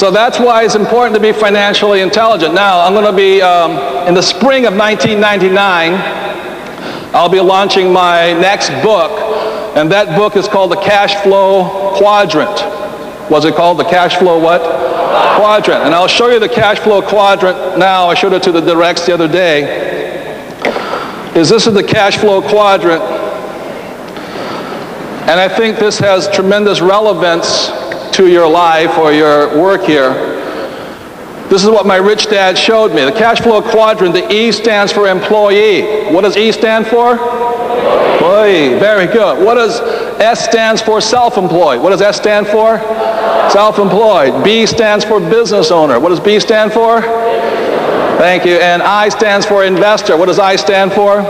So that's why it's important to be financially intelligent. Now, I'm going to be, in the spring of 1999, I'll be launching my next book, and that book is called The Cash Flow Quadrant. What's it called? The Cash Flow what? Quadrant. And I'll show you the cash flow quadrant now. I showed it to the directs the other day. This is the cash flow quadrant. And I think this has tremendous relevance to your life or your work here. This is what my rich dad showed me. The cash flow quadrant, the E stands for employee. What does E stand for? Employee. Very good. What does S stands for? Self-employed. What does S stand for? Self-employed. B stands for business owner. What does B stand for? Thank you. And I stands for investor. What does I stand for?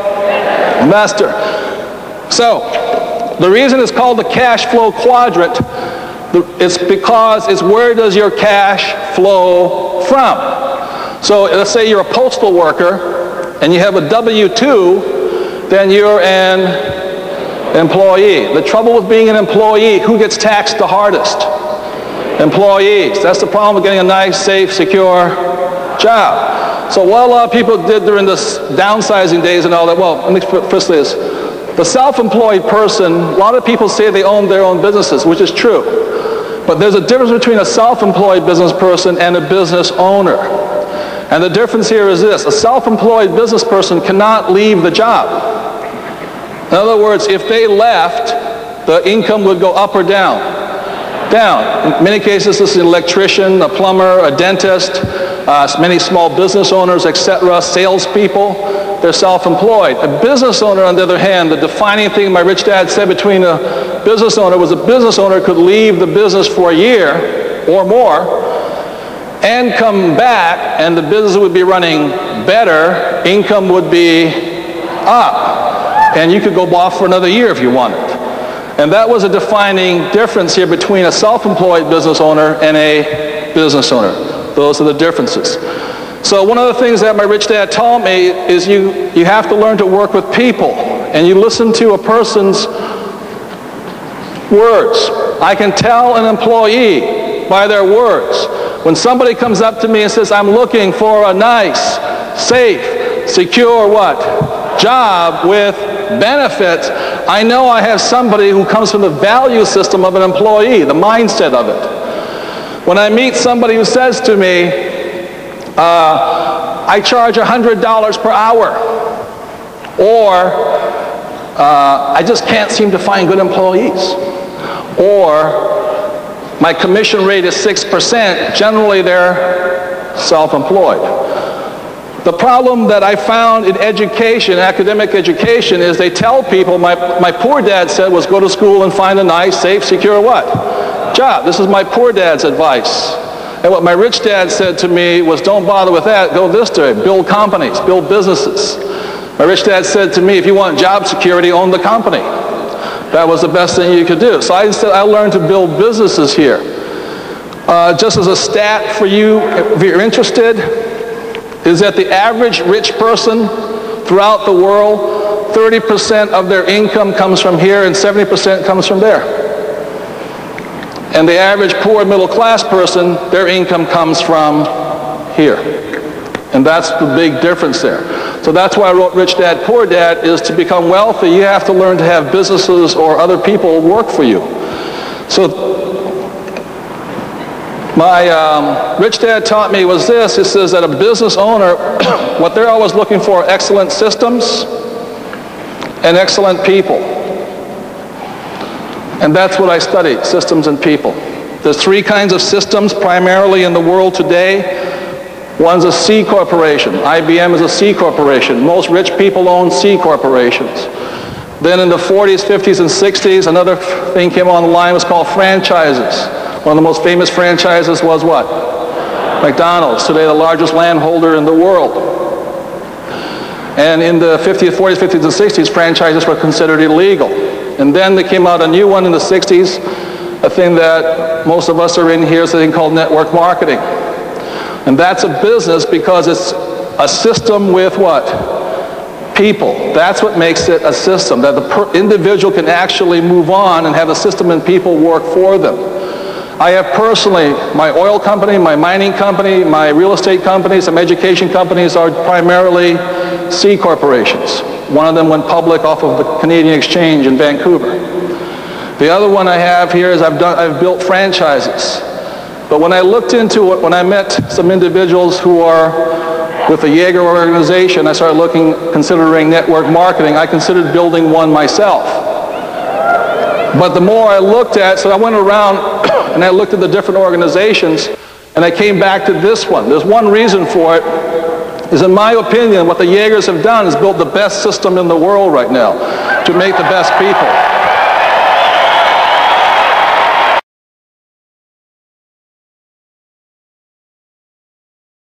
Investor. So, the reason it's called the cash flow quadrant, it's because it's where does your cash flow from. So let's say you're a postal worker and you have a W-2, then you're an employee. The trouble with being an employee, who gets taxed the hardest? Employees. That's the problem with getting a nice, safe, secure job. So what a lot of people did during this downsizing days and all that, well, let me first say this. The self-employed person, a lot of people say they own their own businesses, which is true. But there's a difference between a self-employed business person and a business owner. And the difference here is this. A self-employed business person cannot leave the job. In other words, if they left, the income would go up or down. Down. In many cases, this is an electrician, a plumber, a dentist, many small business owners, etc., salespeople. They're self-employed. A business owner, on the other hand, the defining thing my rich dad said between a business owner was a business owner could leave the business for a year or more and come back, and the business would be running better, income would be up, and you could go off for another year if you wanted. And that was a defining difference here between a self-employed business owner and a business owner. Those are the differences. So one of the things that my rich dad taught me is you have to learn to work with people, and you listen to a person's words. I can tell an employee by their words. When somebody comes up to me and says, I'm looking for a nice, safe, secure what? Job with benefits, I know I have somebody who comes from the value system of an employee, the mindset of it. When I meet somebody who says to me, I charge $100 per hour, or I just can't seem to find good employees, or my commission rate is 6%, generally they're self-employed. The problem that I found in education, academic education, is they tell people, my poor dad said was go to school and find a nice, safe, secure what? Job. This is my poor dad's advice. And what my rich dad said to me was, don't bother with that, go this way, build companies, build businesses. My rich dad said to me, if you want job security, own the company. That was the best thing you could do. So I learned to build businesses here. Just as a stat for you, if you're interested, is that the average rich person throughout the world, 30% of their income comes from here and 70% comes from there. And the average poor middle class person, their income comes from here. And that's the big difference there. So that's why I wrote Rich Dad, Poor Dad, is to become wealthy, you have to learn to have businesses or other people work for you. So my rich dad taught me was this. He says that a business owner, what they're always looking for are excellent systems and excellent people. And that's what I study, systems and people. There's three kinds of systems primarily in the world today. One's a C corporation. IBM is a C corporation. Most rich people own C corporations. Then in the 40s, 50s, and 60s, another thing came on the line, was called franchises. One of the most famous franchises was what? McDonald's, today the largest landholder in the world. And in the 50s, 40s, 50s, and 60s, franchises were considered illegal. And then there came out a new one in the 60s, a thing that most of us are in here, is a thing called network marketing. And that's a business because it's a system with what? People. That's what makes it a system, that the individual can actually move on and have a system and people work for them. I have personally, my oil company, my mining company, my real estate company, some education companies are primarily C corporations. One of them went public off of the Canadian Exchange in Vancouver. The other one I have here is I've built franchises. But when I looked into it, when I met some individuals who are with the Jaeger organization, I started considering network marketing. I considered building one myself. But the more I looked at, so I went around and I looked at the different organizations, and I came back to this one. There's one reason for it, is in my opinion, what the Jaegers have done is built the best system in the world right now to make the best people.